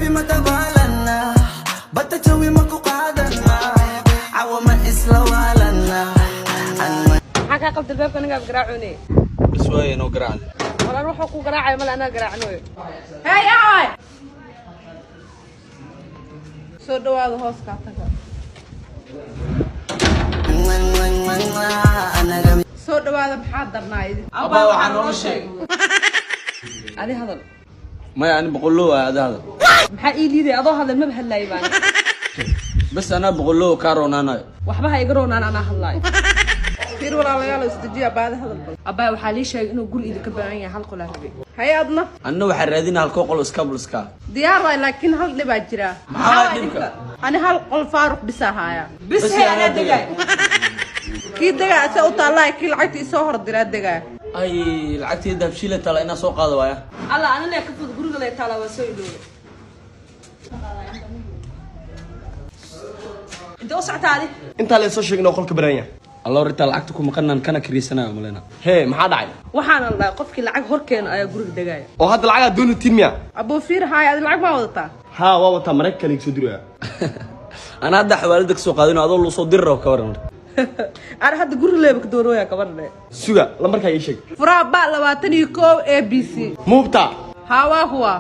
baby matabalana bata jawi makuqadana awama islawalana maxaa ka qabtay baabka aniga garaacunay bas way inoo garaacday wala ruuxu ku garaacay mal ana garaacnoy hey ay soo dhawaado hoos ka taga soo dhawaado maxaa darnayd aba waxaan noo sheeg adi hadal maya ani boqoloo aad hadal maxaa ii liiday adoo hadal ma hadlaay baan bas ana boqoloo ka roonaanayo waxba ha iga roonaan ana hadlaay fiir walaalayaal istajiya baad hadal abaa waxa li sheegay inuu guri idin ka baahan yahay hal qol harbi hay'adna anna waxa raadinaa hal qol iska bulska diyaar way laakiin hal dhib jira maxaa dhibka ani hal qol faaruq bisahaaya bis ana degay kii degay asaa u taalay kii lacagtii soo hor diraa degay ay lacagtii dabshila tala ina soo qaado waaya alla ana leeyahay ka fud guriga la tala waa soo idhow inta u soctaadi inta la soo sheegno qolka baranya الله ريت lacagta ku maqanaan kana kiriisana malena hee maxaa dhacay waxaan la qofkii lacag horkeen ayaa guriga degay oo hadda lacag doon timia abo fiir haay ad lacag ma wadataa ha waa wata Mareykanka soo diraya ana hadda xawaalada ka soo qaadino adoo loo soo dirro ka waran ana hadda guriga leebka doorooya ka barne suga lambarka ay sheeg furaa ba 21 ABC muubta ha waa huwa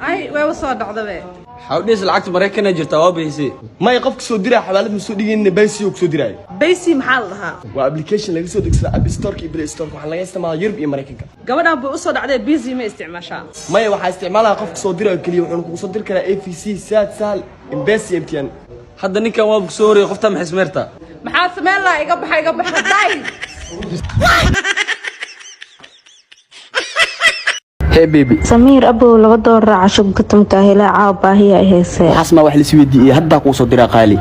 ay way soo dhacdabe xawdis lacagta Mareykanka jirta waa bixisay may qofka soo diray xawaalad ma soo dhigin baysi oo soo diray baysi maxaa la dhahaa waa application laga soo degsada App Store iyo Play Store waxa laga isticmaalaa Europe iyo Mareykanka gabadhan buu u soo dhacday busy ma isticmaashaa may waxa isticmaalaa qofka soo diray kaliya wuxuu ku soo dir karaa AFC saad sal Embassy MTN hadda ninkan waa soo horeeyay qofta ma xismeerta maxaa sameyn la iga baxa day hey baby سمير أبو لبدور عشق كتم كاهلا عابا هي هيسة حسما واحد لسويدي هدا كو صدرا قالي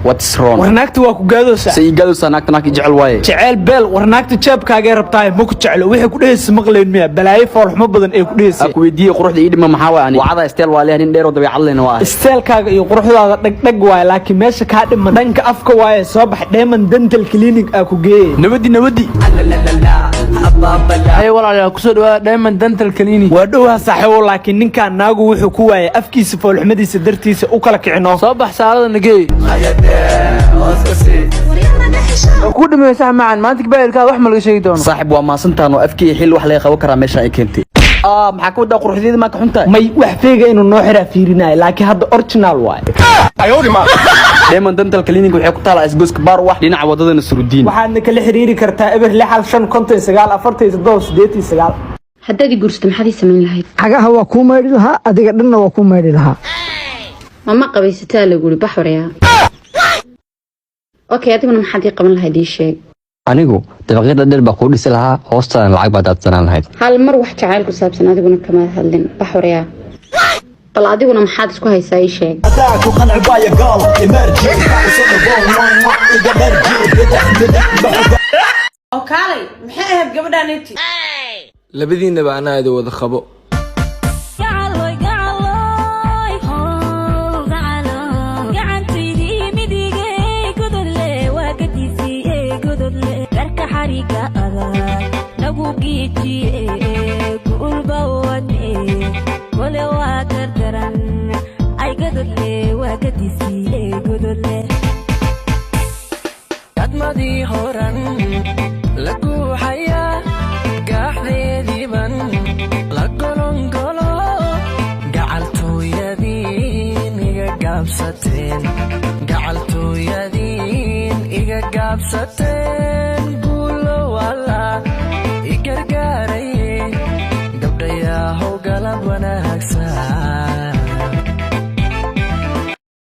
واتس رون warnaagta waa ku gaadoosa say gaadoosa naagta jecel waaye jecel beel warnaagta jeebkaaga rabtaay ma ku jecelo wixii ku dheeyay maqleen miya balaayo fool xumo badan ee ku dheeyay ku weydiiyay quruxda ii dhima maxaa waani wacada steel waa leeyahay nin dheer oo dabeecad lehna waa isteelkaaga iyo quruxdaada dhagdhag waay laakiin meesha ka dhima dhanka afka waay soo bax Diamond Dental Clinic ku geeyay nabadi ay walaalayaal ku soo dhawaada Diamond Dental Clinic waa dhowaa saaxiibo laakiin ninkan naagu wuxuu ku waayay afkiisa fool xumadiisa dartiisa u kala kicino soo bax saalada nagey ku dhameeyay macaan maanta baylka wax ma laga sheegi doono saaxib waa maasantaan oo afkii xil wax laga qaban karaa meesha ay keentay maxaa ku wada quruxdeeda ma ka xuntahay may wax feega inuu noo xiraa fiirinay laakiin hadda original waay ayori ma Diamond Dental Clinic waxay ku taalaa isgoyska baar wax dhinaca wadada Nasruddin waxaadna kala xiriiri kartaa eber 6559 هدادي قرست محدي سمين لهاي حاجة هو كوميدي لها أديك دنا وكوميدي لها ماما قبيستها لقولي بحور يا أوكي أتمنى محدي قبل لها دي الشيء anigu dabaqyada dheer baa ku dhisi lahaa hoostaan lacag baad aadsanaan lahayd هل مر wax jacayl ku saabsan adiguna kama hadlin bحور يا bal adiguna maxaad isku haysaa ii sheeg ku qanci baaya gaal emergency oo kaalay maxay ahayd gabadhan intii labadiinaba anaa idin wada qabo kadmadii horan lagu haya gaaxdeediiban la golongolo gacaltooyadiin iga gaabsateen guulo wala i gargaaraye gabdhayahow galab wanaagsan